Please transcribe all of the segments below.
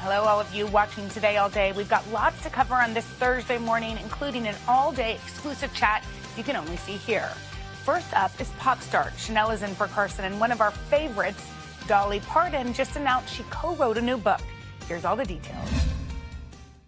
Hello, all of you watching Today All Day. We've got lots to cover on this Thursday morning, including an all-day exclusive chat you can only see here. First up is pop star Chanel is in for Carson, and one of our favorites, Dolly Parton, just announced she co-wrote a new book. Here's all the details.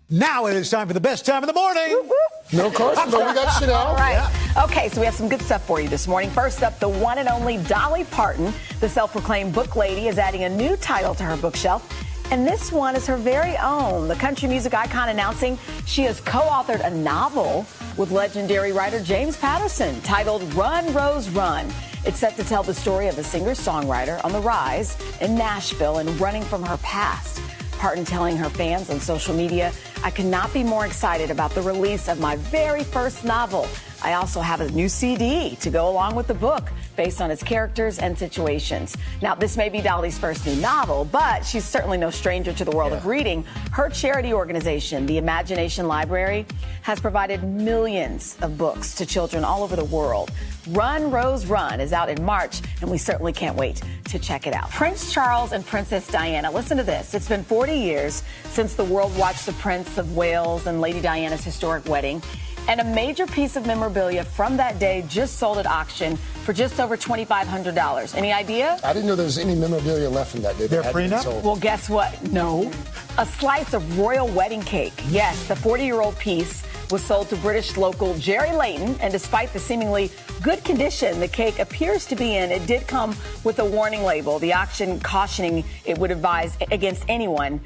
Now it is time for the best time of the morning. Whoop, whoop. No Carson, but we got Chanel. All right. Yeah. Okay, so we have some good stuff for you this morning. First up, the one and only Dolly Parton, the self-proclaimed book lady, is adding a new title to her bookshelf. And this one is her very own. The country music icon announcing she has co-authored a novel with legendary writer James Patterson titled Run, Rose, Run. It's set to tell the story of a singer-songwriter on the rise in Nashville and running from her past. Parton telling her fans on social media, "I could not be more excited about the release of my very first novel. I also have a new CD to go along with the book based on its characters and situations." Now, this may be Dolly's first new novel, but she's certainly no stranger to the world of reading. Her charity organization, the Imagination Library, has provided millions of books to children all over the world. Run, Rose, Run is out in March, and we certainly can't wait to check it out. Prince Charles and Princess Diana. Listen to this. It's been 40 years since the world watched the Prince of Wales and Lady Diana's historic wedding. And a major piece of memorabilia from that day just sold at auction for just over $2,500. Any idea? I didn't know there was any memorabilia left from that day. They're prenup? Well, guess what? No. A slice of royal wedding cake. Yes, the 40-year-old piece was sold to British local Jay Leno, and despite the seemingly good condition the cake appears to be in, it did come with a warning label. The auction cautioning it would advise against anyone,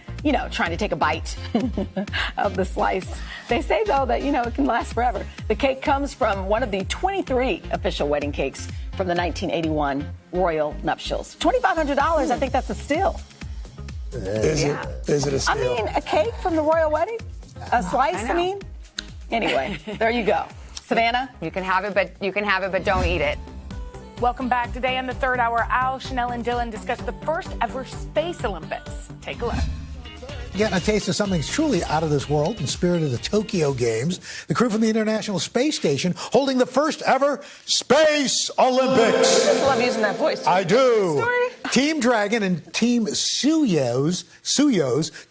trying to take a bite of the slice. They say, though, that, it can last forever. The cake comes from one of the 23 official wedding cakes from the 1981 royal nuptials. $2,500, I think that's a steal. Is it a steal? I mean, a cake from the royal wedding? A slice, I mean? Anyway, there you go. Savannah? You can have it, but don't eat it. Welcome back. Today in the third hour, Al, Chanel, and Dylan discuss the first ever Space Olympics. Take a look. Getting a taste of something truly out of this world in spirit of the Tokyo Games. The crew from the International Space Station holding the first ever Space Olympics. I just love using that voice. I do. Story. Team Dragon and Team Soyuz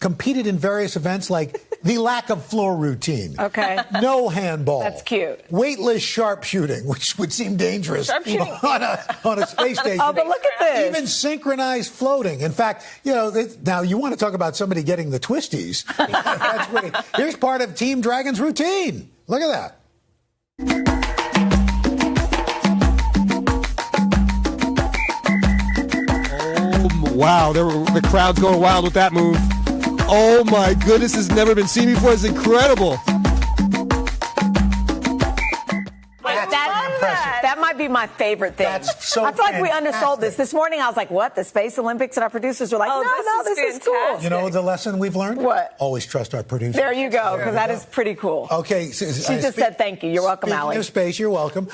competed in various events like the lack of floor routine. Okay. No handball. That's cute. Weightless sharpshooting, which would seem dangerous on a space station. Oh, but look at this. Even synchronized floating. In fact, now you want to talk about somebody getting the twisties. That's pretty. Here's part of Team Dragon's routine. Look at that. Oh, wow. The crowd's going wild with that move. Oh, my goodness. This has never been seen before. It's incredible. That might be my favorite thing. That's so I feel like we fantastic. undersold this. This morning I was like, what? The Space Olympics? And our producers were like, no, this is cool. You know the lesson we've learned? What? Always trust our producers. There you go, because that is pretty cool. Okay. She just said thank you. You're welcome, Speaking Allie. of space, you're welcome.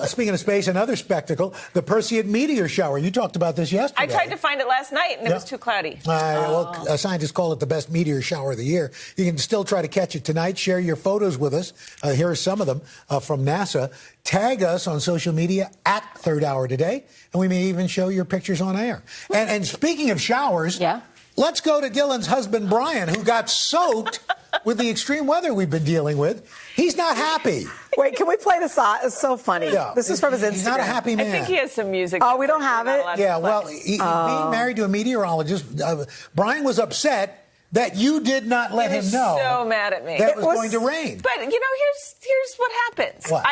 Speaking of space, another spectacle, the Perseid meteor shower. You talked about this yesterday. I tried to find it last night, and it was too cloudy. Well, scientists call it the best meteor shower of the year. You can still try to catch it tonight. Share your photos with us. Here are some of them from NASA. Tag us on social media at Third Hour Today, and we may even show your pictures on air. And speaking of showers, let's go to Dylan's husband, Brian, who got soaked with the extreme weather we've been dealing with. He's not happy. Wait, can we play this? It's so funny. Yeah. This is from his Instagram. He's not a happy man. I think he has some music. Oh, we don't have it? Yeah, well, being married to a meteorologist, Brian was upset that you did not let him know. So mad at me. That it was going to rain. But here's what happens. What?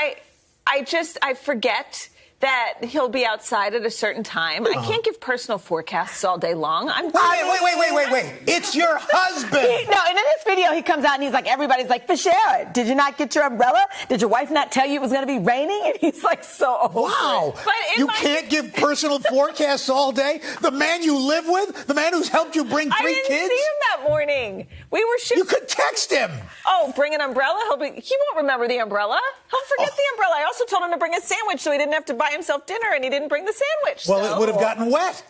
I forget that he'll be outside at a certain time. I can't give personal forecasts all day long. Wait. It's your husband. And in this video, he comes out and he's like, everybody's like, Fisher, did you not get your umbrella? Did your wife not tell you it was going to be raining? And he's like, Wow. You can't give personal forecasts all day? The man you live with? The man who's helped you bring three kids? I didn't see him that morning. We were shooting. You could text him. Oh, bring an umbrella? He won't remember the umbrella. He'll forget the umbrella. I also told him to bring a sandwich so he didn't have to buy himself dinner, and he didn't bring the sandwich. Well, it would have gotten wet.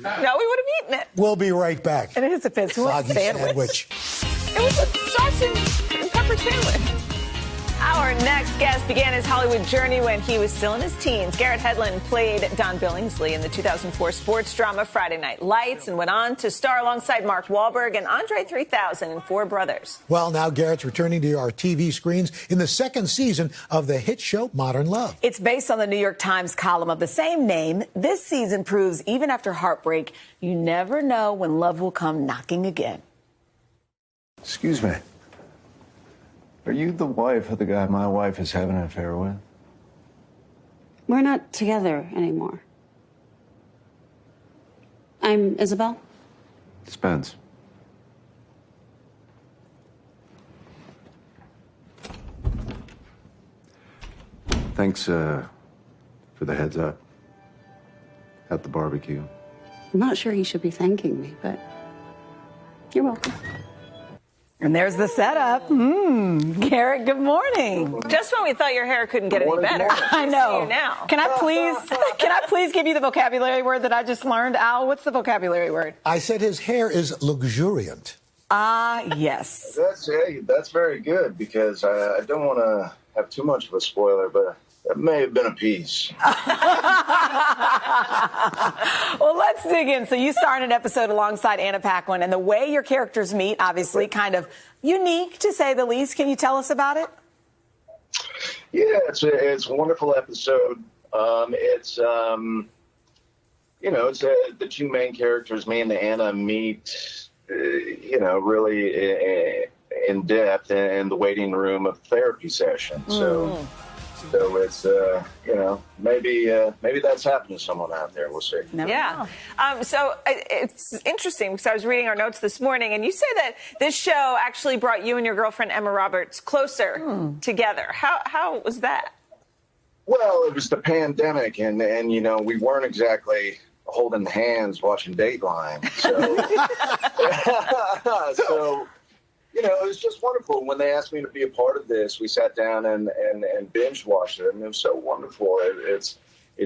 No, we would have eaten it. We'll be right back. And it is a fancy sandwich. It was a sausage and pepper sandwich. Our next guest began his Hollywood journey when he was still in his teens. Garrett Hedlund played Don Billingsley in the 2004 sports drama Friday Night Lights and went on to star alongside Mark Wahlberg and Andre 3000 in Four Brothers. Well, now Garrett's returning to our TV screens in the second season of the hit show Modern Love. It's based on the New York Times column of the same name. This season proves even after heartbreak, you never know when love will come knocking again. Excuse me. Are you the wife of the guy my wife is having an affair with? We're not together anymore. I'm Isabel. Spence. Thanks for the heads up at the barbecue. I'm not sure he should be thanking me, but you're welcome. And there's the setup. Garrett, good morning. Just when we thought your hair couldn't get any better. I know. See you now. Can I please give you the vocabulary word that I just learned? Al, what's the vocabulary word? I said his hair is luxuriant. Ah, yes. That's very good because I don't want to have too much of a spoiler, but that may have been a piece. Well, let's dig in. So you starred an episode alongside Anna Paquin, and the way your characters meet, obviously kind of unique, to say the least. Can you tell us about it? Yeah, it's a wonderful episode. It's the two main characters, me and Anna, meet, really in depth in the waiting room of therapy session. So it's, maybe that's happened to someone out there. We'll see. Yeah. So it's interesting because I was reading our notes this morning, and you say that this show actually brought you and your girlfriend, Emma Roberts, closer together. How was that? Well, it was the pandemic, and we weren't exactly holding hands watching Dateline. So, it was just wonderful. When they asked me to be a part of this, we sat down and binge watched it, and it was so wonderful. It's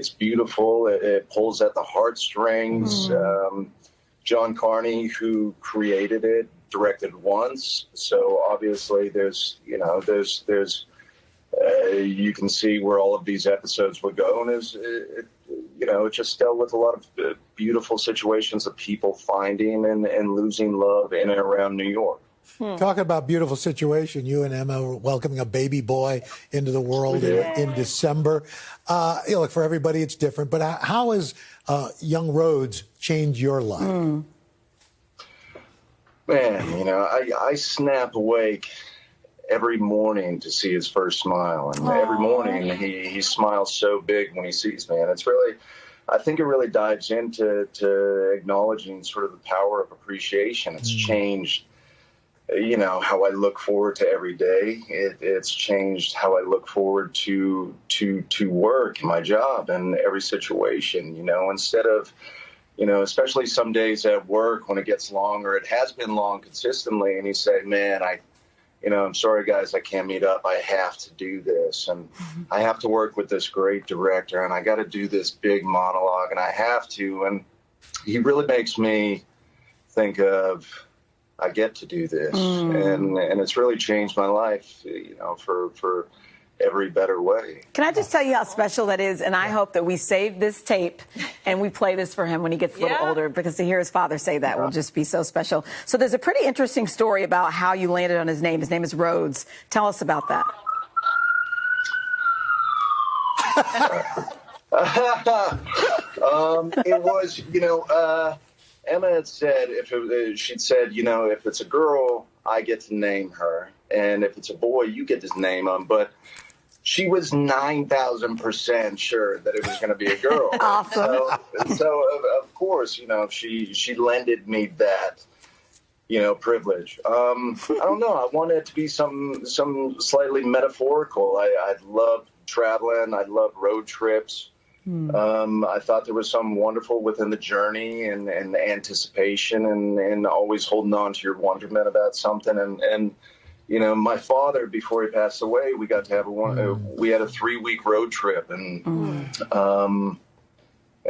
beautiful. It pulls at the heartstrings. John Carney, who created it, directed once, so obviously there's you can see where all of these episodes would go, and it just dealt with a lot of beautiful situations of people finding and losing love in and around New York. Talking about beautiful situation, you and Emma were welcoming a baby boy into the world in December. Look, for everybody it's different, but how has young Rhodes changed your life? Man, I snap awake every morning to see his first smile, and every morning he smiles so big when he sees me, and it's really, I think it really dives into acknowledging sort of the power of appreciation. It's changed how I look forward to every day. It's changed how I look forward to work, my job, and every situation. Instead of, especially some days at work when it gets longer, it has been long consistently, and you say, man, I'm sorry, guys, I can't meet up. I have to do this, and I have to work with this great director, and I got to do this big monologue, and I have to. And he really makes me think of, I get to do this, and it's really changed my life, for every better way. Can I just tell you how special that is? And I hope that we save this tape and we play this for him when he gets a little older, because to hear his father say that will just be so special. So there's a pretty interesting story about how you landed on his name. His name is Rhodes. Tell us about that. It was, Emma had said, if it's a girl, I get to name her, and if it's a boy, you get to name him. But she was 9,000% sure that it was going to be a girl. Awesome. So of course, she lended me that, privilege. I don't know. I wanted it to be some slightly metaphorical. I love traveling. I love road trips. I thought there was some wonderful within the journey and the anticipation and always holding on to your wonderment about something. And my father, before he passed away, we got to have we had a 3-week road trip, and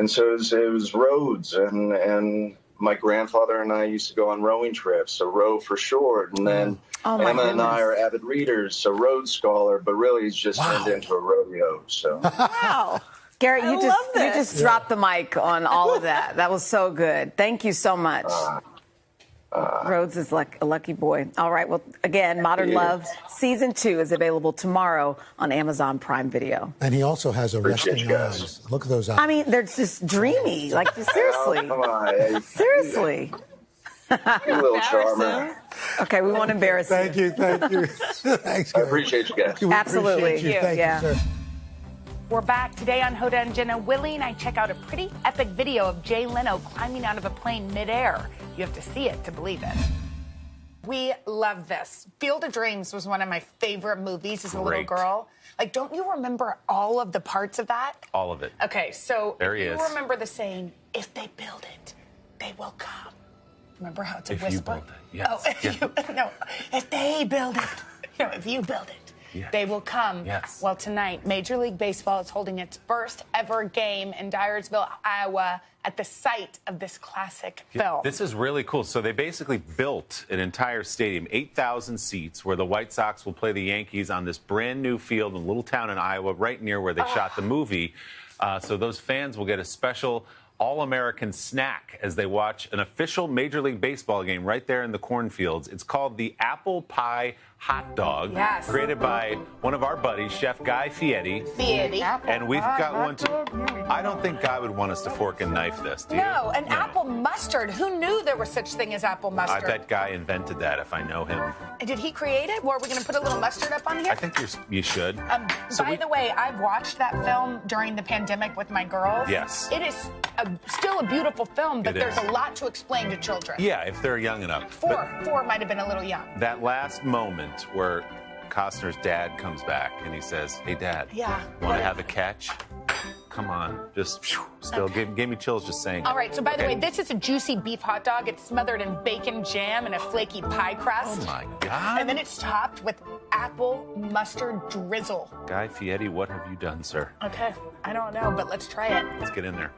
so it was roads, and my grandfather and I used to go on rowing trips, so row for short. And then Emma and I are avid readers, so road scholar, but really he's just turned into a rodeo. So wow. Garrett, you just dropped the mic on all of that. That was so good. Thank you so much. Rhodes is like a lucky boy. All right. Well, again, Modern Love Season 2 is available tomorrow on Amazon Prime Video. And he also has arresting eyes. Look at those eyes. I mean, they're just dreamy. Like, seriously. Come on. Seriously. You little charmer. Okay, we won't embarrass you. Thank you. Thanks, I appreciate you guys. Absolutely. Thank you, sir. We're back today on Hoda and Jenna. Willie and I check out a pretty epic video of Jay Leno climbing out of a plane midair. You have to see it to believe it. We love this. Field of Dreams was one of my favorite movies as a little girl. Like, don't you remember all of the parts of that? All of it. Okay, so there he you is. Remember the saying, if they build it, they will come. Remember how it's a whisper? If you build it, yes. Oh, if they build it. No, if you build it. Yes. They will come. Yes. Well, tonight, Major League Baseball is holding its first ever game in Dyersville, Iowa, at the site of this classic film. This is really cool. So they basically built an entire stadium, 8,000 seats, where the White Sox will play the Yankees on this brand new field in a little town in Iowa, right near where they shot the movie. So those fans will get a special all-American snack as they watch an official Major League Baseball game right there in the cornfields. It's called the Apple Pie Hot Dog, created by one of our buddies, Chef Guy Fieri. And we've got one too. I don't think Guy would want us to fork and knife this, do you? No, and apple mustard. Who knew there was such thing as apple mustard? I bet Guy invented that, if I know him. Did he create it? Well, are we going to put a little mustard up on here? I think you should. By the way, I watched that film during the pandemic with my girls. Yes. It is still a beautiful film, but there's a lot to explain to children. Yeah, if they're young enough. Four might have been a little young. That last moment where Costner's dad comes back and he says, "Hey, Dad, want to have a catch?" Come on, just still gave me chills just saying. All right, so by the way, this is a juicy beef hot dog. It's smothered in bacon jam and a flaky pie crust. Oh my God! And then it's topped with apple mustard drizzle. Guy Fieri, what have you done, sir? Okay, I don't know, but let's try it. Let's get in there.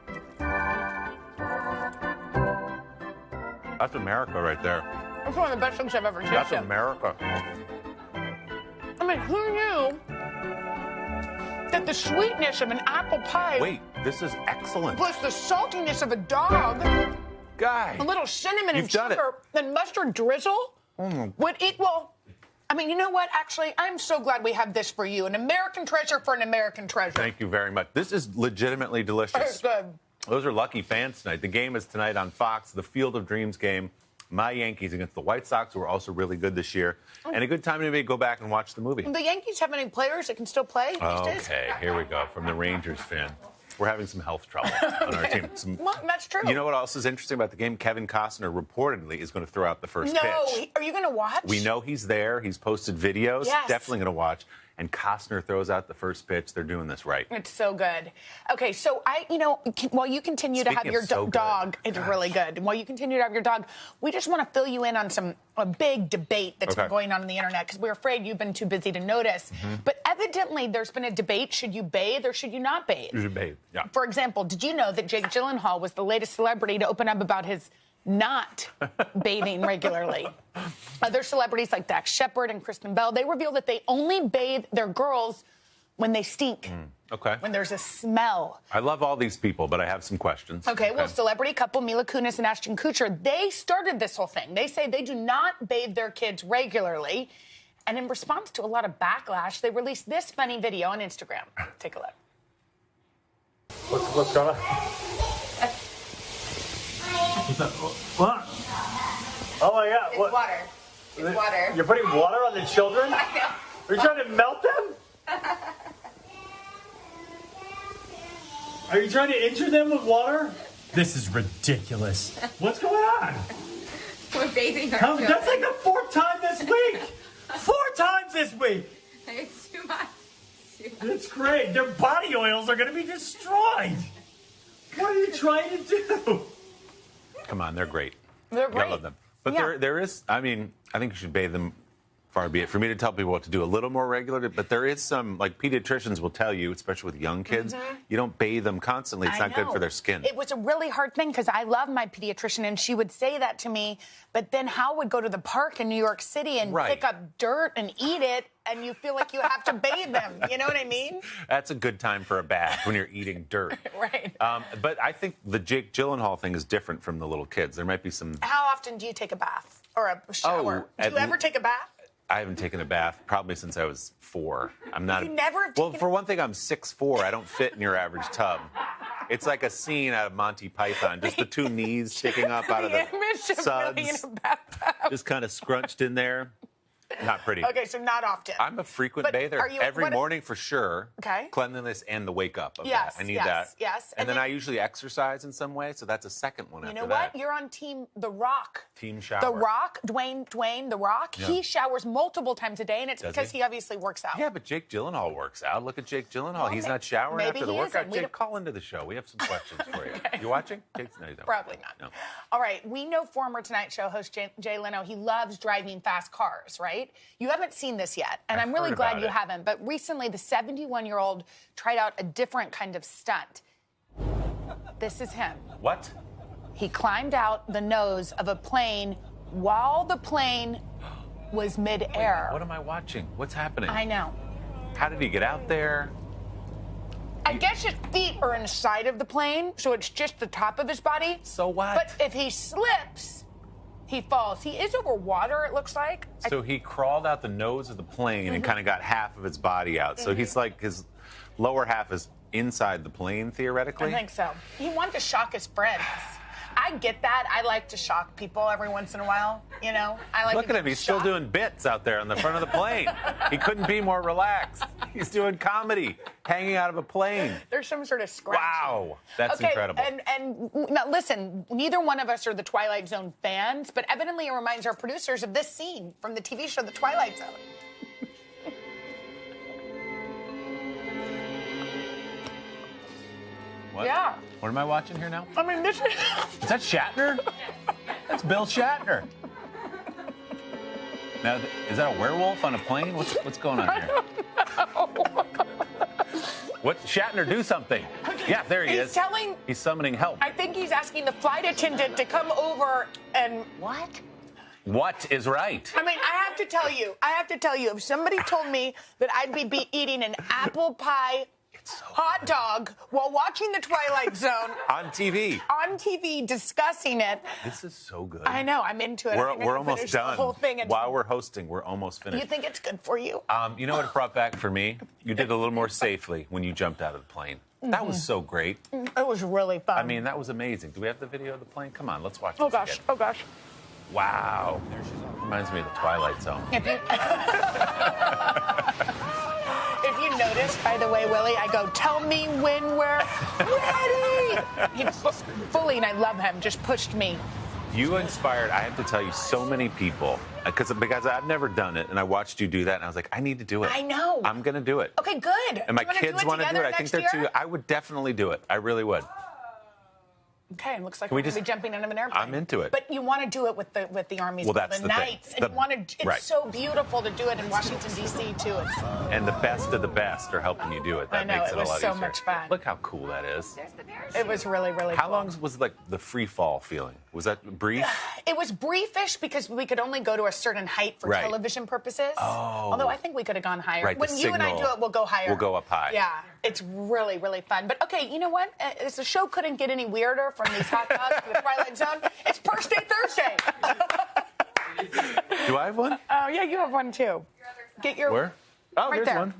That's America right there. That's one of the best things I've ever tasted. That's America. I mean, who knew that the sweetness of an apple pie... Wait, this is excellent. ...plus the saltiness of a dog... Guy, a little cinnamon and sugar and mustard drizzle would equal... I mean, you know what? Actually, I'm so glad we have this for you. An American treasure for an American treasure. Thank you very much. This is legitimately delicious. It's good. Those are lucky fans tonight. The game is tonight on Fox, the Field of Dreams game. My Yankees against the White Sox, who are also really good this year. And a good time to maybe go back and watch the movie. Do the Yankees have any players that can still play these days? Okay, here we go. From the Rangers fan. We're having some health trouble on our team. Well, that's true. You know what else is interesting about the game? Kevin Costner reportedly is going to throw out the first pitch. No, are you going to watch? We know he's there. He's posted videos. Yes. Definitely going to watch. And Costner throws out the first pitch. They're doing this right. It's so good. Okay, so while you continue to have your dog, it's really good. And while you continue to have your dog, we just want to fill you in on a big debate that's been going on the internet because we're afraid you've been too busy to notice. But evidently, there's been a debate: should you bathe or should you not bathe? You should bathe. Yeah. For example, did you know that Jake Gyllenhaal was the latest celebrity to open up about his not bathing regularly? Other celebrities like Dax Shepard and Kristen Bell, they reveal that they only bathe their girls when they stink. When there's a smell. I love all these people, but I have some questions. Okay, well, celebrity couple Mila Kunis and Ashton Kutcher, they started this whole thing. They say they do not bathe their kids regularly. And in response to a lot of backlash, they released this funny video on Instagram. Take a look. What's going on? What? Oh my God! It's water. It's water. You're putting water on the children? I know. Are you trying to melt them? Are you trying to injure them with water? This is ridiculous. What's going on? We're bathing our children. That's like the 4th time this week. 4 times this week. It's too much. It's great. Their body oils are going to be destroyed. What are you trying to do? Come on, they're great. They're great. I love them. But there is, I mean, I think you should bathe them far be it for me to tell people what to do a little more regularly, but there is some, like pediatricians will tell you, especially with young kids, you don't bathe them constantly. It's not good for their skin. It was a really hard thing because I love my pediatrician and she would say that to me, but then Hal would go to the park in New York City and pick up dirt and eat it, and you feel like you have to bathe them. You know what I mean? That's a good time for a bath when you're eating dirt. Right. But I think the Jake Gyllenhaal thing is different from the little kids. There might be some... How often do you take a bath or a shower? Do you ever take a bath? I haven't taken a bath probably since I was 4. I'm not. You never. Well, for one thing, I'm 6'4". I don't fit in your average tub. It's like a scene out of Monty Python, just the 2 knees sticking up out of the suds, just kind of scrunched in there. Not pretty. Okay, so not often. I'm a frequent bather. Every morning for sure. Okay. Cleanliness and the wake up of yes, that. I need yes, that. Yes. And then I usually exercise in some way, so that's a second one after that. You know what? You're on Team The Rock. Team shower. The Rock, Dwayne The Rock, Yeah. he showers multiple times a day, and it's because he obviously works out. Yeah, but Jake Gyllenhaal works out. Look at Jake Gyllenhaal. He's not showering after the workout. Jake, call into the show. We have some questions for you. Okay. You watching? Jake's, no, you don't. Probably not. No. All right, we know former Tonight Show host Jay Leno, he loves driving fast cars, right? You haven't seen this yet, and I'm really glad you haven't, but recently the 71-year-old tried out a different kind of stunt. This is him. What? He climbed out the nose of a plane while the plane was midair. What am I watching? What's happening? I know. How did he get out there? I guess his feet are inside of the plane, so it's just the top of his body. So what? But if he slips, he falls. He is over water, it looks like. So he crawled out the nose of the plane and kind of got half of his body out. So he's like, his lower half is inside the plane, theoretically? I think so. He wanted to shock his friends. I get that. I like to shock people every once in a while, you know? I like Look at him. He's still doing bits out there on the front of the plane. He couldn't be more relaxed. He's doing comedy, hanging out of a plane. There's some sort of scratch. Wow. That's incredible. And now listen, neither one of us are the Twilight Zone fans, but evidently it reminds our producers of this scene from the TV show The Twilight Zone. What? Yeah. What am I watching here now? I mean, this is... Is that Shatner? That's Bill Shatner. Now, is that a werewolf on a plane? What's going on here? What? Shatner, do something. Yeah, there he is. He's summoning help. I think he's asking the flight attendant to come over and... What? What is right? I mean, I have to tell you, if somebody told me that I'd be eating an apple pie hot dog while watching The Twilight Zone on TV, discussing it. This is so good. I know, I'm into it. We're almost done. The whole thing. While we're hosting, we're almost finished. You think it's good for you? You know what it brought back for me? You did a little more safely when you jumped out of the plane. That was so great. It was really fun. I mean, that was amazing. Do we have the video of the plane? Come on, let's watch Oh this gosh, again. oh gosh. Wow. Reminds me of the Twilight Zone. If you notice, by the way, Willie, I go, tell me when we're ready. He fully, and I love him, just pushed me. You inspired, I have to tell you, so many people. Because I've never done it, and I watched you do that, and I was like, I need to do it. I know. I'm going to do it. Okay, good. And my kids want to do it. I think they're too. I would definitely do it. I really would. Okay, it looks like Can we we're going to be jumping out of an airplane. I'm into it. But you want to do it with the Army's Golden Knights. And you want to, it's so beautiful to do it in Washington, D.C., too. And the best of the best are helping you do it. That I know, makes it it a was lot so easier. much fun. Look how cool that is. It was really, really How cool. long was like the free fall feeling? Was that brief? It was briefish because we could only go to a certain height for television purposes. Oh. Although I think we could have gone higher. Right, when you and I do it, we'll go higher. We'll go up high. Yeah, it's really, really fun. But okay, you know what? The show couldn't get any weirder from these hot dogs to the Twilight Zone. It's First Day Thursday. Do I have one? Oh, yeah, you have one too. Get your... Where? Oh, right there's there. one.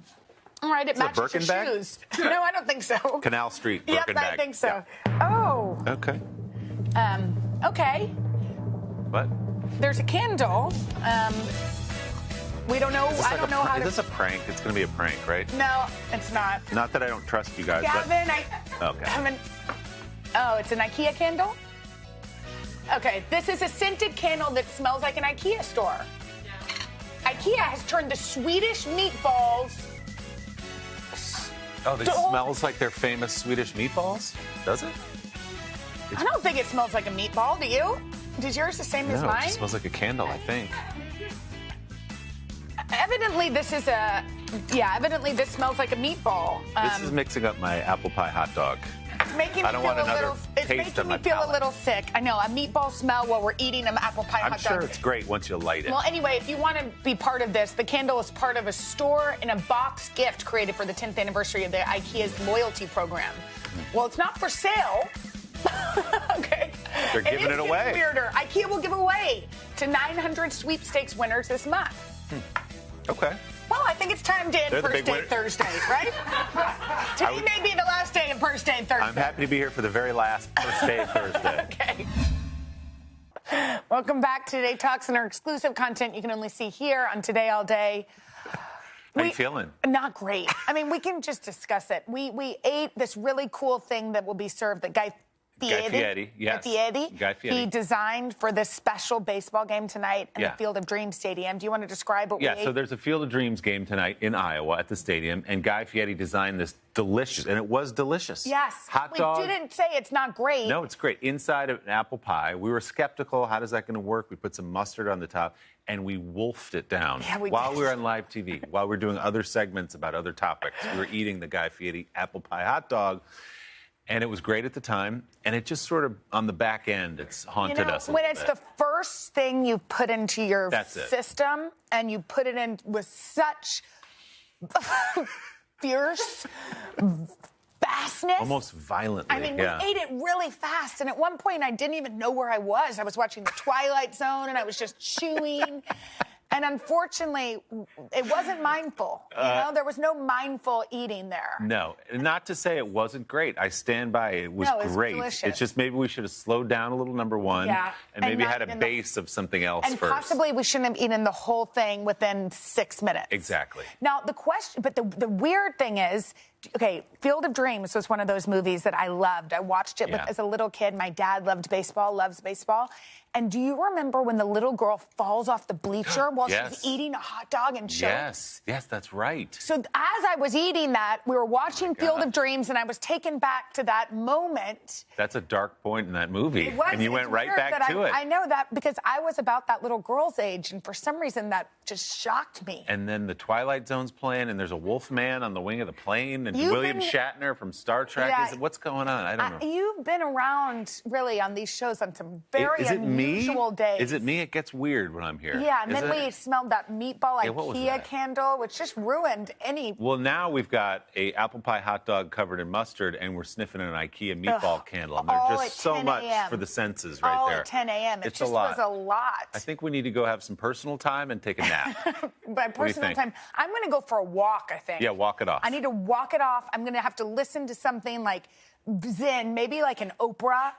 All right, it Is it a matches your Birkin bag? shoes. No, I don't think so. Canal Street, Yep, Birkin bag. I think so. Yeah. Oh. Okay. Okay. What? There's a candle. We don't know. I don't know how to... Is this a prank? It's going to be a prank, right? No, it's not. Not that I don't trust you guys, Gavin, Okay. Oh, it's an IKEA candle? Okay, this is a scented candle that smells like an IKEA store. IKEA has turned the Swedish meatballs... Oh, this smells like their famous Swedish meatballs? Does it? I don't think it smells like a meatball, do you? Does yours the same as No, mine? it smells like a candle, I think. Evidently, this is evidently this smells like a meatball. This is mixing up my apple pie hot dog. It's making me I don't want another it's taste making on me my feel palate. a little sick. I know, a meatball smell while we're eating an apple pie I'm hot sure dog. it's great once you light it. Well, anyway, if you want to be part of this, the candle is part of a store in a box gift created for the 10th anniversary of the IKEA's loyalty program. Well, it's not for sale. Okay. They're giving it away. Weirder. IKEA will give away to 900 sweepstakes winners this month. Okay. Well, I think it's time to end They're the First big Date winner. Thursday, right? Today may be the last day of First Date Thursday. I'm happy to be here for the very last First Day Thursday. Okay. Welcome back to Today Talks and our exclusive content you can only see here on Today All Day. How you feeling? Not great. I mean, we can just discuss it. We ate this really cool thing that will be served that Guy Fieri, yes. Guy Fieri. He designed for this special baseball game tonight in Yeah. the Field of Dreams Stadium. Do you want to describe what we ate? Yeah, so there's a Field of Dreams game tonight in Iowa at the stadium, and Guy Fieri designed this delicious, and it was delicious. Yes. Hot dog. We didn't say it's not great. No, it's great. Inside of an apple pie. We were skeptical. How is that going to work? We put some mustard on the top, and we wolfed it down. Yeah, we while did. we were on live TV, while we were doing other segments about other topics. We were eating the Guy Fieri apple pie hot dog. And it was great at the time, and it just sort of, on the back end, it's haunted us a when little it's bit. the first thing you put into your That's it. system, and you put it in with such fierce fastness. Almost violently, I mean, yeah. we ate it really fast, and at one point, I didn't even know where I was. I was watching The Twilight Zone, and I was just chewing. And unfortunately, it wasn't mindful. You know, there was no mindful eating there. No, not to say it wasn't great. I stand by it. It was No, it's great. delicious. It's just maybe we should have slowed down a little, number one, Yeah, and maybe and had not a even base of something else And first. possibly we shouldn't have eaten the whole thing within 6 minutes. Exactly. Now, the question, but the weird thing is, okay, Field of Dreams was one of those movies that I loved. I watched it Yeah. as a little kid. My dad loved baseball, loves baseball. And do you remember when the little girl falls off the bleacher while Yes. she's eating a hot dog and chokes? Yes, that's right. So as I was eating that, we were watching Field God. of Dreams, and I was taken back to that moment. That's a dark point in that movie. It was, and you went it's right weird back that to it. I know that because I was about that little girl's age, and for some reason that just shocked me. And then the Twilight Zone's playing, and there's a wolf man on the wing of the plane, and You've William been- Shatner from Star Trek. Yeah. What's going on? I don't know. You've been around really on these shows on some very Is it unusual me? days. Is it me? It gets weird when I'm here. Yeah, and Is then it? we smelled that meatball Yeah, what was IKEA that? candle, which just ruined any. Well, now we've got a apple pie hot dog covered in mustard, and we're sniffing an IKEA meatball candle. And all there's at just so 10 much a.m. for the senses right all there. at 10 a.m. It It's just a lot. was a lot. I think we need to go have some personal time and take a nap. By do you personal think? time, I'm going to go for a walk, I think. Yeah, walk it off. I need to walk it off. I'm going to have to listen to something like Zen, maybe like an Oprah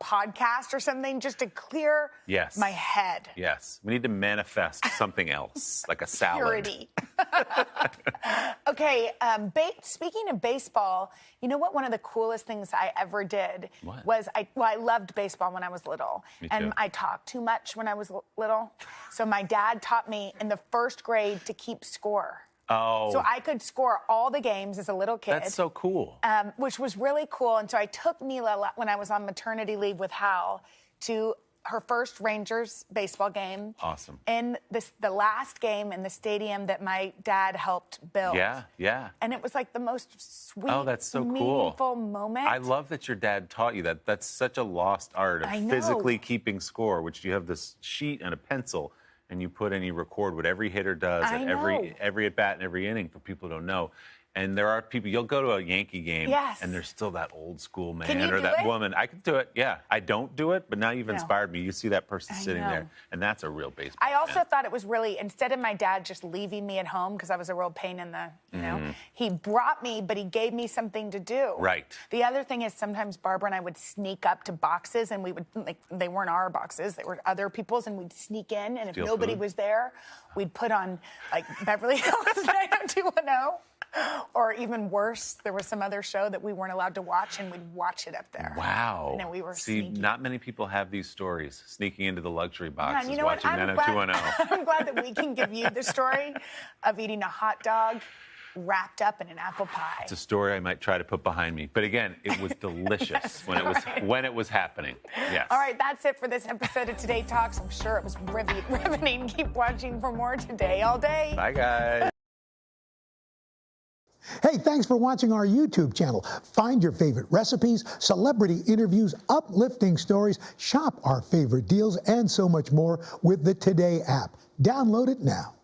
podcast or something, just to clear Yes. my head. Yes, we need to manifest something else, like a salad. Purity. Okay, speaking of baseball, you know what? One of the coolest things I ever did What? was I loved baseball when I was little. Me And too. I talked too much when I was little. So my dad taught me in the first grade to keep score. Oh, So I could score all the games as a little kid. that's so cool. Which was really cool. And so I took Mila, when I was on maternity leave with Hal, to her first Rangers baseball game. Awesome. In the last game in the stadium that my dad helped build. Yeah. And it was like the most sweet, Oh, that's so cool. meaningful moment. I love that your dad taught you that. That's such a lost art of I know. physically keeping score, which you have this sheet and a pencil, and you put and you record what every hitter does I at know. every at bat and every inning for people who don't know. And there are people, you'll go to a Yankee game, Yes. and there's still that old school man Can you or do that it? woman. I can do it, yeah. I don't do it, but now you've No. inspired me. You see that person I sitting know. there, and that's a real baseball I also fan. thought it was really, instead of my dad just leaving me at home because I was a real pain in the, you know, he brought me, but he gave me something to do. Right. The other thing is sometimes Barbara and I would sneak up to boxes, and we would, like, they weren't our boxes, they were other people's, and we'd sneak in, and if Steal nobody food? was there, we'd put on, like, Beverly Hills 90210. Or even worse, there was some other show that we weren't allowed to watch, and we'd watch it up there. Wow. And then we were See, sneaky. not many people have these stories, sneaking into the luxury Man, boxes, you know what? watching I'm 90210. glad, I'm glad that we can give you the story of eating a hot dog wrapped up in an apple pie. It's a story I might try to put behind me. But again, it was delicious when it was happening. Yes. All right, that's it for this episode of Today Talks. I'm sure it was riveting. Keep watching for more Today All Day. Bye, guys. Hey, thanks for watching our YouTube channel. Find your favorite recipes, celebrity interviews, uplifting stories, shop our favorite deals, and so much more with the Today app. Download it now.